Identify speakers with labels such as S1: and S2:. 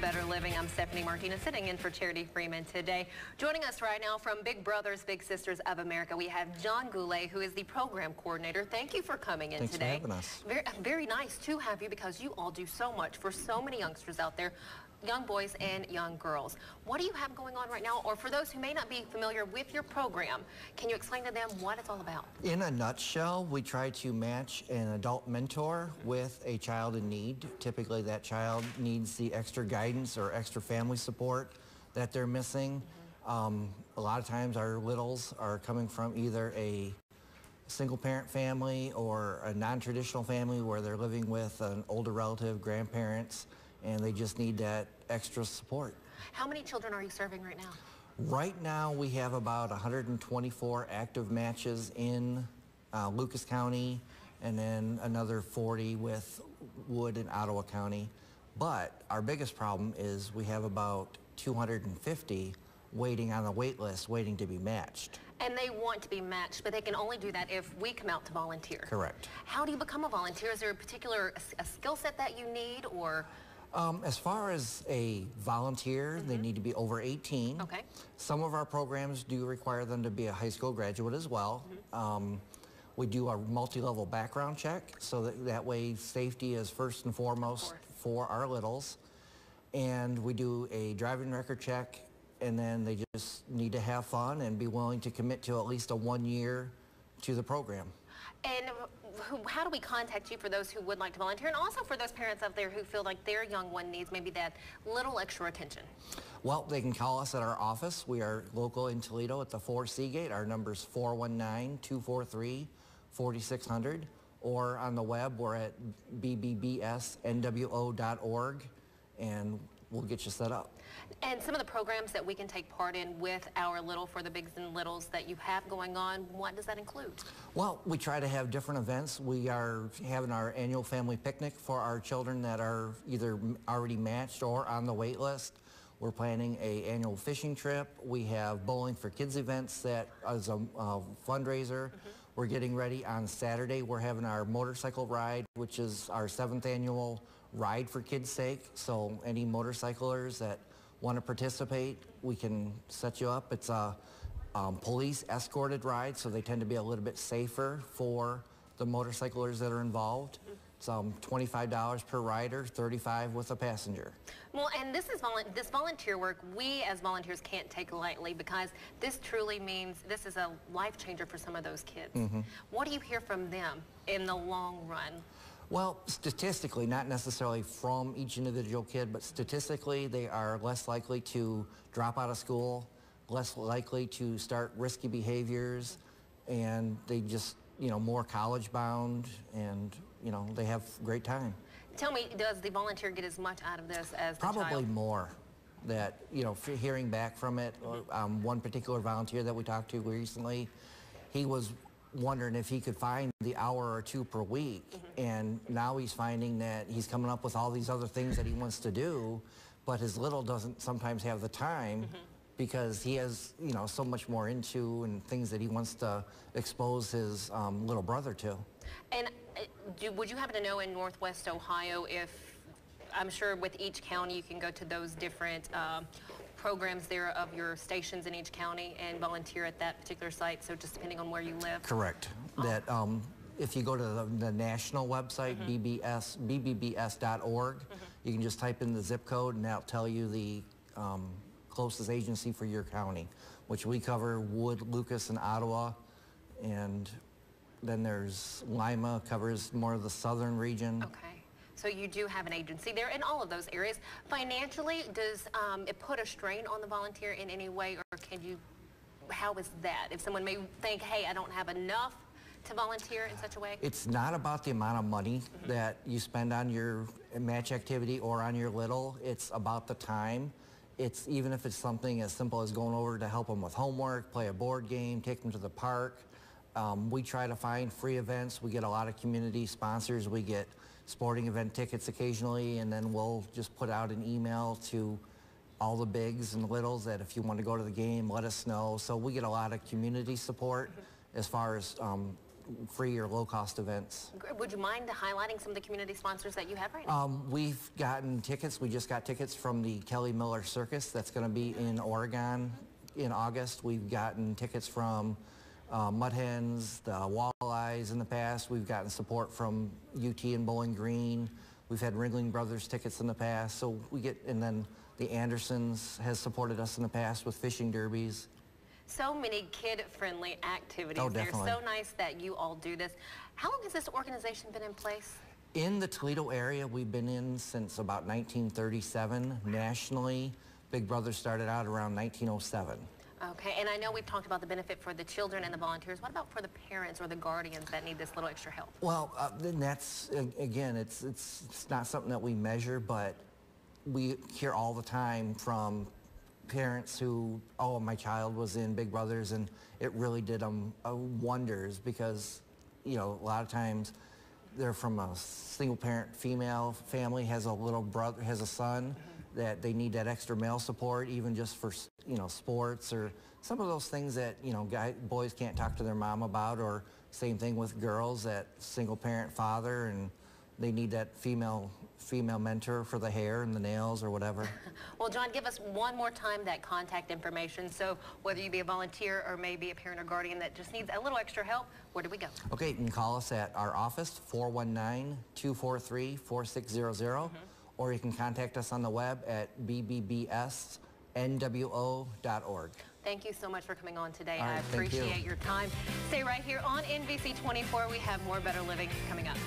S1: Better Living. I'm Stephanie Martinez, sitting in for Charity Freeman today. Joining us right now from Big Brothers Big Sisters of America, we have John Goulet, who is the program coordinator. Thank you for coming in today.
S2: Thanks for having us.
S1: Very nice to have you, because you all do so much for so many youngsters out there, young boys and young girls. What do you have going on right now? Or for those who may not be familiar with your program, can you explain to them what it's all about?
S2: In a nutshell, we try to match an adult mentor with a child in need. Typically, that child needs the extra guidance or extra family support that they're missing. A lot of times our littles are coming from either a single-parent family or a non-traditional family where they're living with an older relative, grandparents, and they just need that extra support.
S1: How many children are you serving right now?
S2: Right now we have about 124 active matches in Lucas County, and then another 40 with Wood and Ottawa County. But our biggest problem is we have about 250 waiting on the wait list, waiting to be matched.
S1: And they want to be matched, but they can only do that if we come out to volunteer.
S2: Correct.
S1: How do you become a volunteer? Is there a particular skill set that you need, or?
S2: As far as a volunteer, they need to be over 18.
S1: Okay.
S2: Some of our programs do require them to be a high school graduate as well. We do a multi-level background check, so that way safety is first and foremost for our littles. And we do a driving record check, and then they just need to have fun and be willing to commit to at least 1 year to the program.
S1: And how do we contact you for those who would like to volunteer, and also for those parents out there who feel like their young one needs maybe that little extra attention?
S2: Well, they can call us at our office. We are local in Toledo at the 4 Seagate. Our number is 419-243-4600. Or on the web, we're at bbbsnwo.org, and we'll get you set up.
S1: And some of the programs that we can take part in with our Little for the Bigs and Littles that you have going on, what does that include? Well, we try to have different events. We are having our annual family picnic for our children that are either already matched or on the wait list. We're planning an annual fishing trip. We have Bowling for Kids events that is a fundraiser. We're getting ready on Saturday. We're having our motorcycle ride, which is our 7th annual Ride for Kids' Sake. So any motorcyclers that want to participate, we can set you up. It's a police escorted ride, so they tend to be a little bit safer for the motorcyclers that are involved. It's $25 per rider, $35 with a passenger. Well, and this volunteer work, we as volunteers can't take lightly, because this truly means this is a life changer for some of those kids. What do you hear from them in the long run? Well, statistically, not necessarily from each individual kid, but statistically, they are less likely to drop out of school, less likely to start risky behaviors, and they just, more college bound, and, they have great time. Tell me, does the volunteer get as much out of this as the child? Probably more. That, hearing back from it, one particular volunteer that we talked to recently, he was wondering if he could find the hour or two per week, and now he's finding that he's coming up with all these other things that he wants to do, but his little doesn't sometimes have the time because he has, so much more into and things that he wants to expose his little brother to. And would you happen to know in Northwest Ohio if, I'm sure with each county you can go to those different programs there of your stations in each county and volunteer at that particular site, so just depending on where you live? Correct. That if you go to the national website, bbbs.org, you can just type in the zip code and that'll tell you the closest agency for your county, which we cover Wood, Lucas, and Ottawa, and then there's Lima, covers more of the southern region. Okay. So you do have an agency there in all of those areas. Financially, does it put a strain on the volunteer in any way, or can you, how is that? If someone may think, hey, I don't have enough to volunteer in such a way? It's not about the amount of money that you spend on your match activity or on your little. It's about the time. It's even if it's something as simple as going over to help them with homework, play a board game, take them to the park. We try to find free events. We get a lot of community sponsors. We get sporting event tickets occasionally, and then we'll just put out an email to all the bigs and littles that if you want to go to the game, let us know. So we get a lot of community support as far as
S2: free or low-cost events.
S1: Would you mind highlighting some of the community sponsors that you have right now?
S2: We've gotten tickets. We just got tickets from the Kelly Miller Circus that's going to be in Oregon in August. We've gotten tickets from Mud Hens, the Walleyes in the past. We've gotten support from UT and Bowling Green. We've had Ringling Brothers tickets in the past. So we get, and then the Andersons has supported us in the past with fishing derbies.
S1: So many kid-friendly activities.
S2: Oh, definitely.
S1: They're so nice that you all do this. How long has this organization been in place?
S2: In the Toledo area, we've been in since about 1937. Nationally, Big Brother started out around 1907.
S1: Okay, and I know we've talked about the benefit for the children and the volunteers. What about for the parents or the guardians that need this little extra help?
S2: Well, then that's, again, it's not something that we measure, but we hear all the time from parents who, oh, my child was in Big Brothers, and it really did them wonders because, you know, a lot of times they're from a single-parent female family, has a little brother, has a son, that they need that extra male support, even just for, you know, sports or some of those things that, you know, boys can't talk to their mom about, or same thing with girls, that single-parent father, and they need that female mentor for the hair and the nails or whatever.
S1: Well, John, give us one more time that contact information. So whether you be a volunteer or maybe a parent or guardian that just needs a little extra help, where do we go? Okay,
S2: you can call us at our office, 419-243-4600, or you can contact us on the web at bbbsnwo.org.
S1: Thank you so much for coming on today.
S2: Right,
S1: I appreciate your time. Stay right here on NBC 24. We have more Better Living coming up.